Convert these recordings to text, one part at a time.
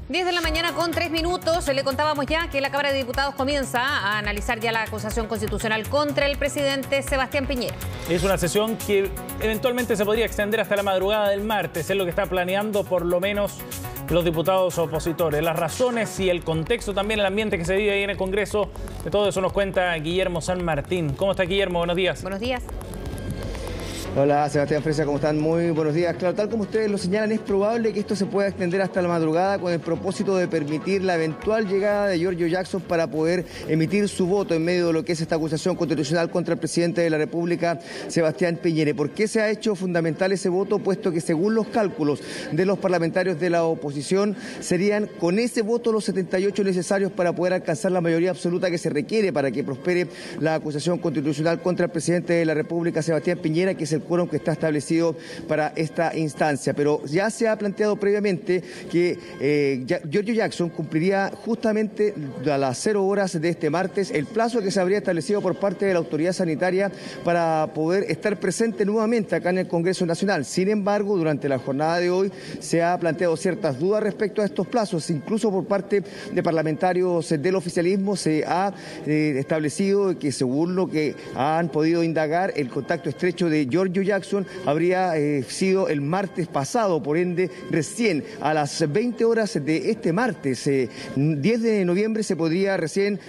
10 de la mañana con 3 minutos. Le contábamos ya que la Cámara de Diputados comienza a analizar ya la acusación constitucional contra el presidente Sebastián Piñera. Es una sesión que eventualmente se podría extender hasta la madrugada del martes. Es lo que está planeando por lo menos los diputados opositores. Las razones y el contexto, también el ambiente que se vive ahí en el Congreso, de todo eso nos cuenta Guillermo San Martín. ¿Cómo está, Guillermo? Buenos días. Buenos días. Hola, Sebastián Fresa, ¿cómo están? Muy buenos días. Claro, tal como ustedes lo señalan, es probable que esto se pueda extender hasta la madrugada con el propósito de permitir la eventual llegada de Giorgio Jackson para poder emitir su voto en medio de lo que es esta acusación constitucional contra el presidente de la República, Sebastián Piñera. ¿Por qué se ha hecho fundamental ese voto? Puesto que según los cálculos de los parlamentarios de la oposición, serían con ese voto los 78 necesarios para poder alcanzar la mayoría absoluta que se requiere para que prospere la acusación constitucional contra el presidente de la República, Sebastián Piñera, que es el quórum que está establecido para esta instancia. Pero ya se ha planteado previamente que Giorgio Jackson cumpliría justamente a las 0 horas de este martes el plazo que se habría establecido por parte de la autoridad sanitaria para poder estar presente nuevamente acá en el Congreso Nacional. Sin embargo, durante la jornada de hoy se ha planteado ciertas dudas respecto a estos plazos. Incluso por parte de parlamentarios del oficialismo se ha establecido que, según lo que han podido indagar, el contacto estrecho de Giorgio Jackson habría sido el martes pasado, por ende recién a las 20 horas de este martes, 9 de noviembre se podría recién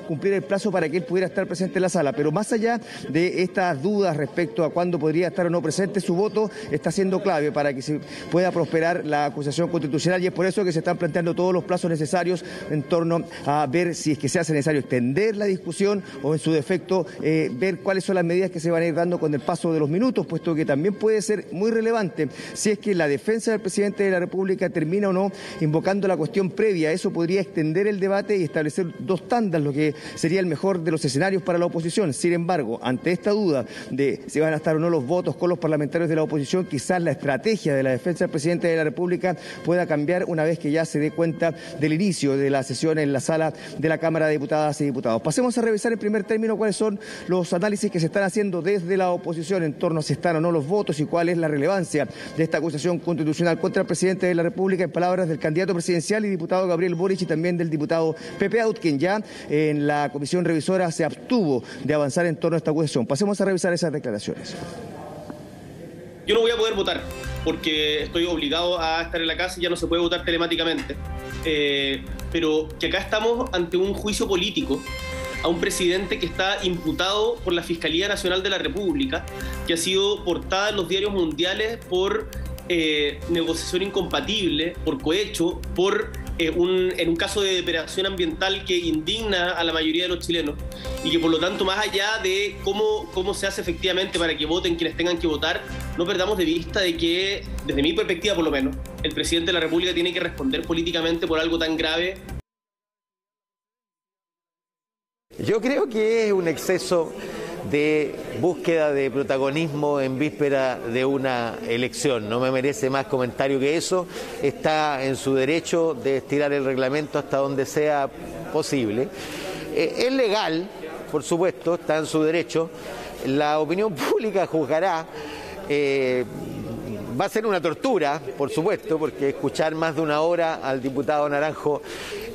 cumplir el plazo para que él pudiera estar presente en la sala. Pero más allá de estas dudas respecto a cuándo podría estar o no presente, su voto está siendo clave para que se pueda prosperar la acusación constitucional, y es por eso que se están planteando todos los plazos necesarios en torno a ver si es que se hace necesario extender la discusión o, en su defecto, ver cuáles son las medidas que se van a ir dando con el paso de los minutos, puesto que también puede ser muy relevante si es que la defensa del presidente de la República termina o no invocando la cuestión previa. Eso podría extender el debate y establecer dos tandas, lo que sería el mejor de los escenarios para la oposición. Sin embargo, ante esta duda de si van a estar o no los votos con los parlamentarios de la oposición, quizás la estrategia de la defensa del presidente de la República pueda cambiar una vez que ya se dé cuenta del inicio de la sesión en la sala de la Cámara de Diputadas y Diputados. Pasemos a revisar en primer término cuáles son los análisis que se están haciendo desde la oposición en torno a si están o no los votos y cuál es la relevancia de esta acusación constitucional contra el presidente de la República, en palabras del candidato presidencial y diputado Gabriel Boric, y también del diputado Pepe Out, quien ya en la comisión revisora se abstuvo de avanzar en torno a esta acusación. Pasemos a revisar esas declaraciones. Yo no voy a poder votar porque estoy obligado a estar en la casa y ya no se puede votar telemáticamente. Pero que acá estamos ante un juicio político a un presidente que está imputado por la Fiscalía Nacional de la República, que ha sido portada en los diarios mundiales por negociación incompatible, por cohecho, en un caso de depredación ambiental que indigna a la mayoría de los chilenos, y que por lo tanto, más allá de cómo se hace efectivamente para que voten quienes tengan que votar, no perdamos de vista de que, desde mi perspectiva por lo menos, el presidente de la República tiene que responder políticamente por algo tan grave. Yo creo que es un exceso de búsqueda de protagonismo en víspera de una elección. No me merece más comentario que eso. Está en su derecho de estirar el reglamento hasta donde sea posible. Es legal, por supuesto, está en su derecho. La opinión pública juzgará. Va a ser una tortura, por supuesto, porque escuchar más de una hora al diputado Naranjo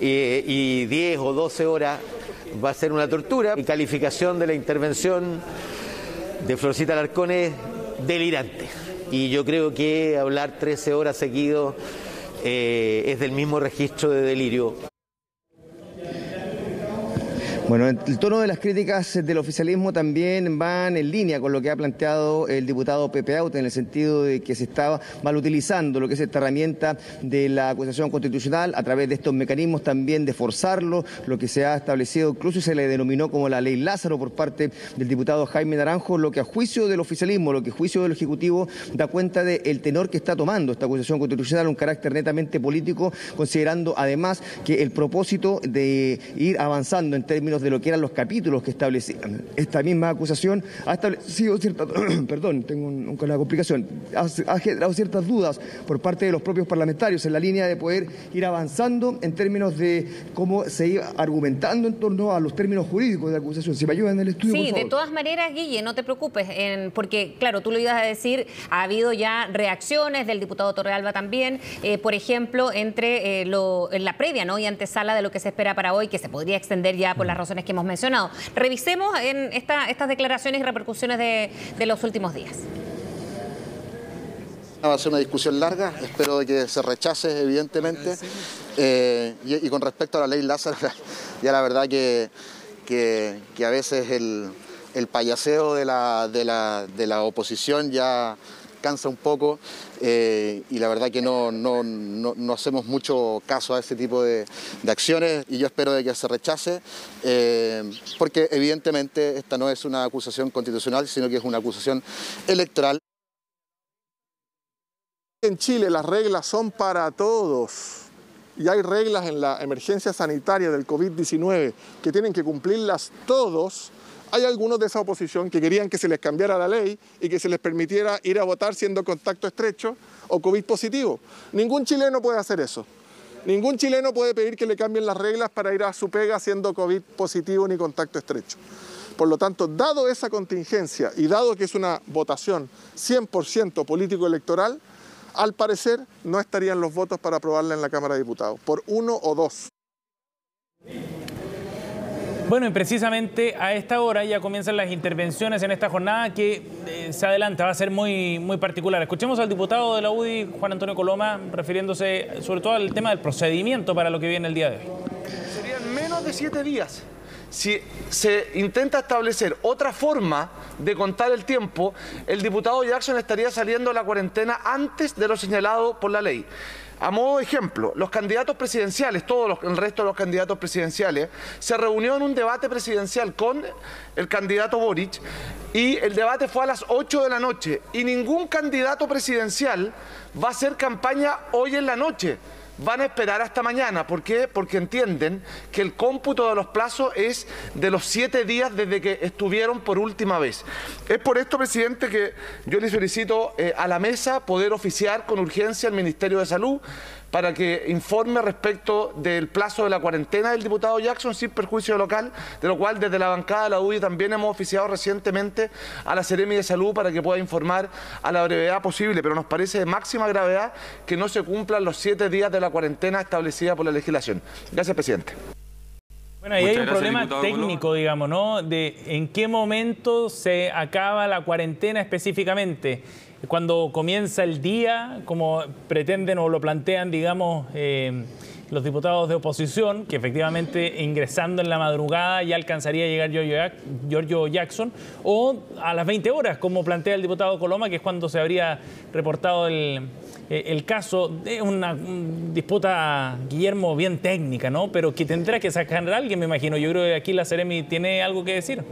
y 10 o 12 horas va a ser una tortura. Mi calificación de la intervención de Florcita Alarcón es delirante. Y yo creo que hablar 13 horas seguidos es del mismo registro de delirio. Bueno, el tono de las críticas del oficialismo también van en línea con lo que ha planteado el diputado Pepe Out, en el sentido de que se estaba mal utilizando lo que es esta herramienta de la acusación constitucional a través de estos mecanismos también de forzarlo, lo que se ha establecido, incluso se le denominó como la ley Lázaro por parte del diputado Jaime Naranjo, lo que a juicio del oficialismo, lo que a juicio del Ejecutivo da cuenta del tenor que está tomando esta acusación constitucional, un carácter netamente político, considerando además que el propósito de ir avanzando en términos términos de lo que eran los capítulos que establecían esta misma acusación, ha establecido ciertas, perdón, tengo una complicación, ha generado ciertas dudas por parte de los propios parlamentarios en la línea de poder ir avanzando en términos de cómo se iba argumentando en torno a los términos jurídicos de acusación. Si me ayudan en el estudio, sí, por favor. De todas maneras, Guille, no te preocupes, porque, claro, tú lo ibas a decir, ha habido ya reacciones del diputado Torrealba también, por ejemplo, entre en la previa, ¿no?, y antesala de lo que se espera para hoy, que se podría extender ya por las razones que hemos mencionado. Revisemos en estas declaraciones y repercusiones de los últimos días. Va a ser una discusión larga, espero que se rechace evidentemente, y con respecto a la ley Lázaro, ya la verdad que a veces el payaseo de la oposición ya cansa un poco, y la verdad que no hacemos mucho caso a ese tipo de acciones, y yo espero de que se rechace, porque evidentemente esta no es una acusación constitucional, sino que es una acusación electoral. En Chile las reglas son para todos y hay reglas en la emergencia sanitaria del COVID-19 que tienen que cumplirlas todos. Hay algunos de esa oposición que querían que se les cambiara la ley y que se les permitiera ir a votar siendo contacto estrecho o COVID positivo. Ningún chileno puede hacer eso. Ningún chileno puede pedir que le cambien las reglas para ir a su pega siendo COVID positivo ni contacto estrecho. Por lo tanto, dado esa contingencia y dado que es una votación 100% político-electoral, al parecer no estarían los votos para aprobarla en la Cámara de Diputados, por 1 o 2. Bueno, y precisamente a esta hora ya comienzan las intervenciones en esta jornada que se adelanta, va a ser muy particular. Escuchemos al diputado de la UDI, Juan Antonio Coloma, refiriéndose sobre todo al tema del procedimiento para lo que viene el día de hoy. Serían menos de 7 días. Si se intenta establecer otra forma de contar el tiempo, el diputado Jackson estaría saliendo de la cuarentena antes de lo señalado por la ley. A modo de ejemplo, los candidatos presidenciales, el resto de los candidatos presidenciales, se reunió en un debate presidencial con el candidato Boric y el debate fue a las 8 de la noche y ningún candidato presidencial va a hacer campaña hoy en la noche. Van a esperar hasta mañana. ¿Por qué? Porque entienden que el cómputo de los plazos es de los 7 días desde que estuvieron por última vez. Es por esto, presidente, que yo le solicito a la mesa poder oficiar con urgencia al Ministerio de Salud para que informe respecto del plazo de la cuarentena del diputado Jackson sin perjuicio local, de lo cual desde la bancada de la UDI también hemos oficiado recientemente a la Seremi de Salud para que pueda informar a la brevedad posible, pero nos parece de máxima gravedad que no se cumplan los 7 días de la cuarentena establecida por la legislación. Gracias, presidente. Bueno, ahí hay un problema técnico, digamos, ¿no? De en qué momento se acaba la cuarentena específicamente. Cuando comienza el día, como pretenden o lo plantean, digamos, los diputados de oposición, que efectivamente ingresando en la madrugada ya alcanzaría a llegar Giorgio Jackson, o a las 20 horas, como plantea el diputado Coloma, que es cuando se habría reportado el caso. De una disputa, Guillermo, bien técnica, ¿no? Pero que tendrá que sacar a alguien, me imagino. Yo creo que aquí la Seremi tiene algo que decir.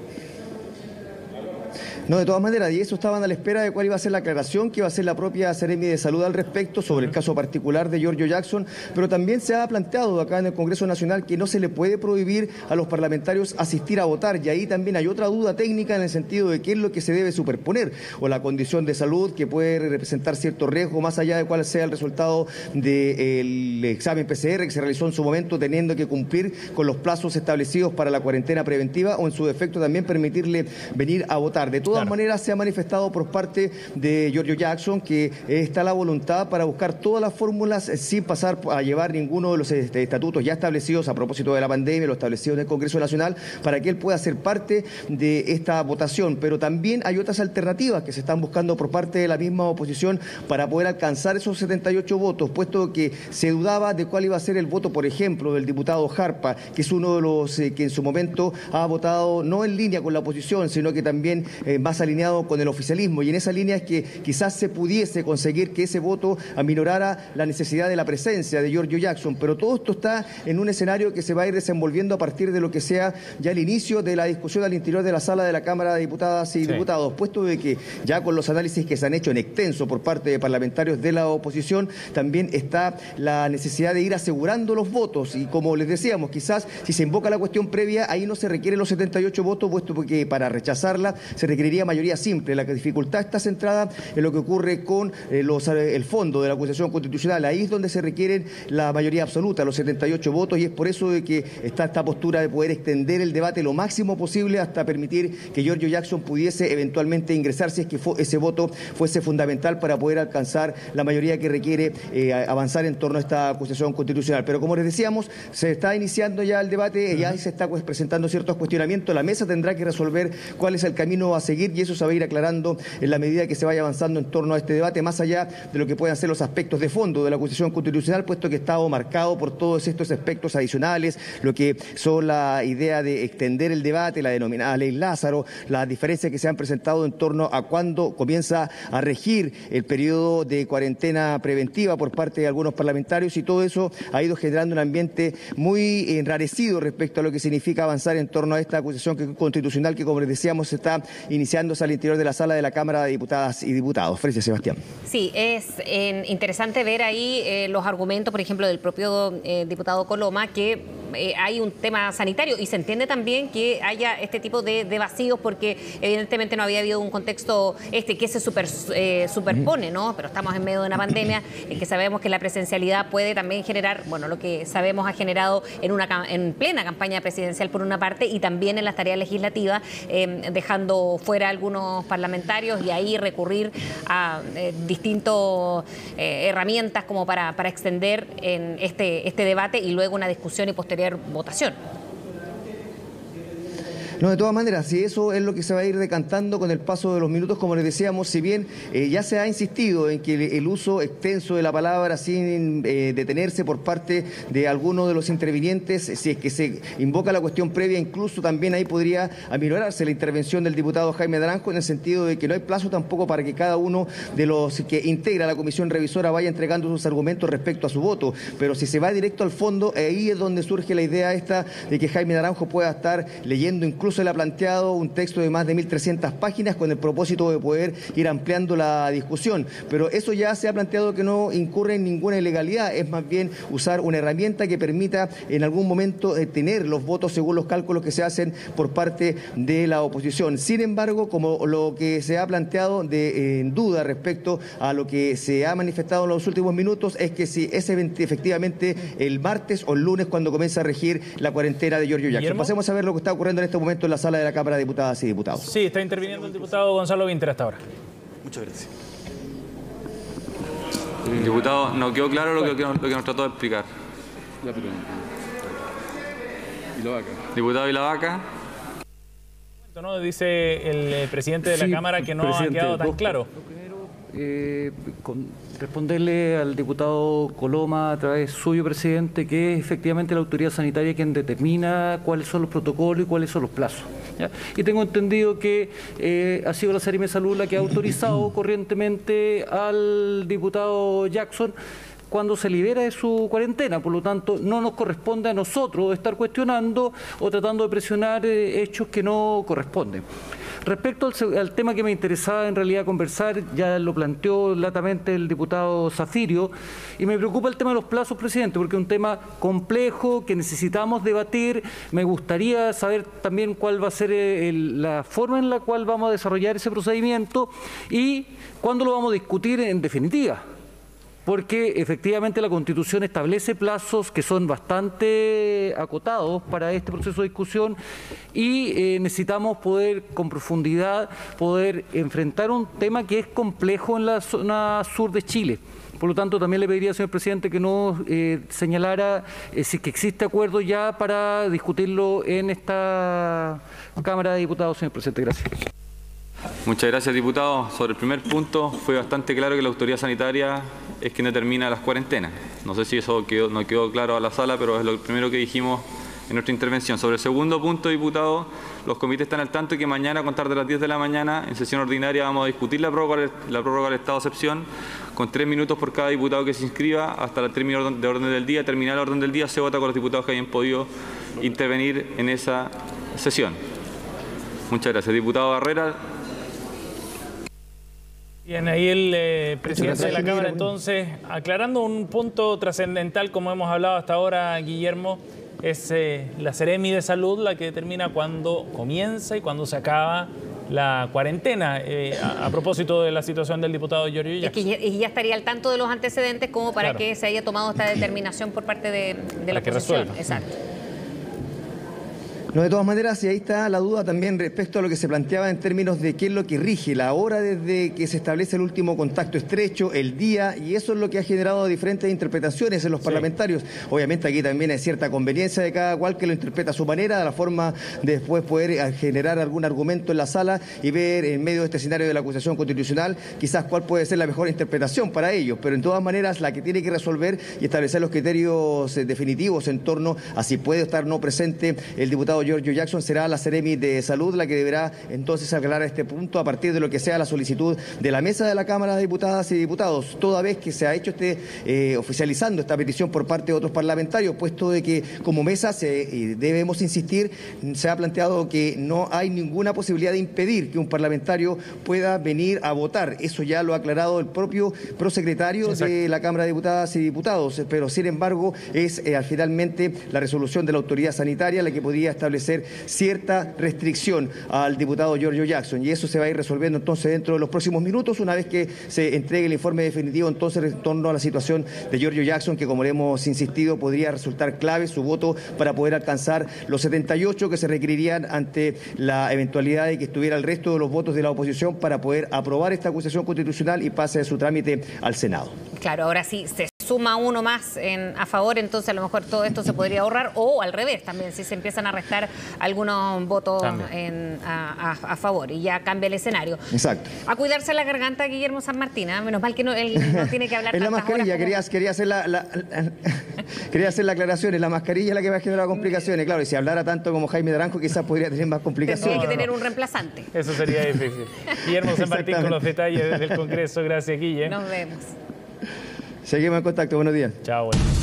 No, de todas maneras, y eso estaban a la espera de cuál iba a ser la aclaración que iba a hacer la propia Seremi de Salud al respecto sobre el caso particular de Giorgio Jackson, pero también se ha planteado acá en el Congreso Nacional que no se le puede prohibir a los parlamentarios asistir a votar, y ahí también hay otra duda técnica en el sentido de qué es lo que se debe superponer, o la condición de salud que puede representar cierto riesgo más allá de cuál sea el resultado del examen PCR que se realizó en su momento, teniendo que cumplir con los plazos establecidos para la cuarentena preventiva o en su defecto también permitirle venir a votar. De todas maneras, se ha manifestado por parte de Giorgio Jackson que está la voluntad para buscar todas las fórmulas sin pasar a llevar ninguno de los estatutos ya establecidos a propósito de la pandemia, los establecidos en el Congreso Nacional, para que él pueda ser parte de esta votación. Pero también hay otras alternativas que se están buscando por parte de la misma oposición para poder alcanzar esos 78 votos, puesto que se dudaba de cuál iba a ser el voto, por ejemplo, del diputado Jarpa, que es uno de los que en su momento ha votado no en línea con la oposición, sino que también más alineado con el oficialismo, y en esa línea es que quizás se pudiese conseguir que ese voto aminorara la necesidad de la presencia de Giorgio Jackson, pero todo esto está en un escenario que se va a ir desenvolviendo a partir de lo que sea ya el inicio de la discusión al interior de la sala de la Cámara de Diputadas y Diputados, puesto de que ya con los análisis que se han hecho en extenso por parte de parlamentarios de la oposición, también está la necesidad de ir asegurando los votos, y como les decíamos, quizás si se invoca la cuestión previa, ahí no se requieren los 78 votos, puesto que para rechazarla se requeriría mayoría simple. La dificultad está centrada en lo que ocurre con el fondo de la acusación constitucional. Ahí es donde se requieren la mayoría absoluta, los 78 votos, y es por eso de que está esta postura de poder extender el debate lo máximo posible hasta permitir que Giorgio Jackson pudiese eventualmente ingresar, si es que ese voto fuese fundamental para poder alcanzar la mayoría que requiere avanzar en torno a esta acusación constitucional. Pero como les decíamos, se está iniciando ya el debate, ya se está presentando ciertos cuestionamientos, la mesa tendrá que resolver cuál es el camino a seguir, y eso se va a ir aclarando en la medida que se vaya avanzando en torno a este debate, más allá de lo que puedan ser los aspectos de fondo de la acusación constitucional, puesto que está marcado por todos estos aspectos adicionales, lo que son la idea de extender el debate, la denominada ley Lázaro, las diferencias que se han presentado en torno a cuándo comienza a regir el periodo de cuarentena preventiva por parte de algunos parlamentarios, y todo eso ha ido generando un ambiente muy enrarecido respecto a lo que significa avanzar en torno a esta acusación constitucional que, como les decíamos, se está iniciándose al interior de la sala de la Cámara de Diputadas y Diputados. Frecia, Sebastián. Sí, es interesante ver ahí los argumentos, por ejemplo, del propio diputado Coloma, que hay un tema sanitario, y se entiende también que haya este tipo de vacíos porque evidentemente no había habido un contexto que se superpone, ¿no? Pero estamos en medio de una pandemia en que sabemos que la presencialidad puede también generar, bueno, lo que sabemos ha generado en plena campaña presidencial por una parte, y también en las tareas legislativas, dejando fuera algunos parlamentarios, y ahí recurrir a distintas herramientas como para extender en este debate y luego una discusión y posterior votación. No, de todas maneras, si eso es lo que se va a ir decantando con el paso de los minutos, como les decíamos, si bien ya se ha insistido en que el uso extenso de la palabra sin detenerse por parte de algunos de los intervinientes, si es que se invoca la cuestión previa, incluso también ahí podría aminorarse la intervención del diputado Jaime Naranjo, en el sentido de que no hay plazo tampoco para que cada uno de los que integra la comisión revisora vaya entregando sus argumentos respecto a su voto, pero si se va directo al fondo, ahí es donde surge la idea esta de que Jaime Naranjo pueda estar leyendo incluso él ha planteado un texto de más de 1.300 páginas con el propósito de poder ir ampliando la discusión. Pero eso ya se ha planteado que no incurre en ninguna ilegalidad, es más bien usar una herramienta que permita en algún momento tener los votos según los cálculos que se hacen por parte de la oposición. Sin embargo, como lo que se ha planteado en duda respecto a lo que se ha manifestado en los últimos minutos es que si es efectivamente el martes o el lunes cuando comienza a regir la cuarentena de Giorgio Jackson. Guillermo. Pasemos a ver lo que está ocurriendo en este momento en la sala de la Cámara de Diputadas y Diputados. Sí, está interviniendo el diputado Gonzalo Vinter hasta ahora. Muchas gracias. Diputado, no quedó claro lo que nos trató de explicar. Diputado Vilavaca. ¿No? Dice el presidente de la Cámara que no ha quedado tan claro. Responderle al diputado Coloma a través suyo, presidente, que es efectivamente la autoridad sanitaria quien determina cuáles son los protocolos y cuáles son los plazos, ¿ya? Y tengo entendido que ha sido la Seremi de Salud la que ha autorizado corrientemente al diputado Jackson cuando se libera de su cuarentena. Por lo tanto, no nos corresponde a nosotros estar cuestionando o tratando de presionar hechos que no corresponden. Respecto al tema que me interesaba en realidad conversar, ya lo planteó latamente el diputado Zafirio, y me preocupa el tema de los plazos, presidente, porque es un tema complejo que necesitamos debatir. Me gustaría saber también cuál va a ser la forma en la cual vamos a desarrollar ese procedimiento y cuándo lo vamos a discutir en definitiva. Porque efectivamente la Constitución establece plazos que son bastante acotados para este proceso de discusión y necesitamos poder con profundidad poder enfrentar un tema que es complejo en la zona sur de Chile. Por lo tanto, también le pediría, señor presidente, que nos señalara si que existe acuerdo ya para discutirlo en esta Cámara de Diputados, señor presidente. Gracias. Muchas gracias, diputado. Sobre el primer punto, fue bastante claro que la autoridad sanitaria es quien determina las cuarentenas. No sé si eso no quedó claro a la sala, pero es lo primero que dijimos en nuestra intervención. Sobre el segundo punto, diputado, los comités están al tanto que mañana, a contar de las 10 de la mañana, en sesión ordinaria vamos a discutir la prórroga del estado de excepción, con 3 minutos por cada diputado que se inscriba, hasta el término de orden del día. Terminar el orden del día, se vota con los diputados que hayan podido intervenir en esa sesión. Muchas gracias. Diputado Barrera. Bien, ahí el presidente de la Cámara, entonces, aclarando un punto trascendental, como hemos hablado hasta ahora, Guillermo, es la Seremi de Salud la que determina cuándo comienza y cuándo se acaba la cuarentena, a propósito de la situación del diputado Giorgio Jackson. Es que ya estaría al tanto de los antecedentes como para que se haya tomado esta determinación por parte de la oposición. Exacto. No, de todas maneras, y ahí está la duda también respecto a lo que se planteaba en términos de qué es lo que rige la hora desde que se establece el último contacto estrecho, el día, y eso es lo que ha generado diferentes interpretaciones en los parlamentarios. Obviamente aquí también hay cierta conveniencia de cada cual que lo interpreta a su manera, de la forma de después poder generar algún argumento en la sala y ver en medio de este escenario de la acusación constitucional quizás cuál puede ser la mejor interpretación para ellos, pero en todas maneras la que tiene que resolver y establecer los criterios definitivos en torno a si puede estar o no presente el diputado Giorgio Jackson será la Seremi de Salud la que deberá entonces aclarar este punto a partir de lo que sea la solicitud de la mesa de la Cámara de Diputadas y Diputados, toda vez que se ha hecho oficializando esta petición por parte de otros parlamentarios, puesto de que como mesa debemos insistir, se ha planteado que no hay ninguna posibilidad de impedir que un parlamentario pueda venir a votar. Eso ya lo ha aclarado el propio prosecretario de la Cámara de Diputadas y Diputados, pero sin embargo es finalmente la resolución de la autoridad sanitaria la que podría establecer cierta restricción al diputado Giorgio Jackson, y eso se va a ir resolviendo entonces dentro de los próximos minutos, una vez que se entregue el informe definitivo entonces en torno a la situación de Giorgio Jackson, que como le hemos insistido podría resultar clave su voto para poder alcanzar los 78 que se requerirían ante la eventualidad de que estuviera el resto de los votos de la oposición para poder aprobar esta acusación constitucional y pase su trámite al Senado. Claro, ahora sí se suma uno más a favor, entonces a lo mejor todo esto se podría ahorrar, o al revés también, si se empiezan a restar algunos votos a favor y ya cambia el escenario. Exacto. A cuidarse la garganta, Guillermo San Martín, menos mal que él no tiene que hablar en la mascarilla, horas quería hacer la aclaración, en la mascarilla es la que va a generar complicaciones, claro, y si hablara tanto como Jaime Naranjo quizás podría tener más complicaciones. Tendría que tener un reemplazante. Eso sería difícil. Guillermo San Martín con los detalles del Congreso. Gracias, Guille. Nos vemos. Seguimos en contacto. Buenos días. Chao. Bueno.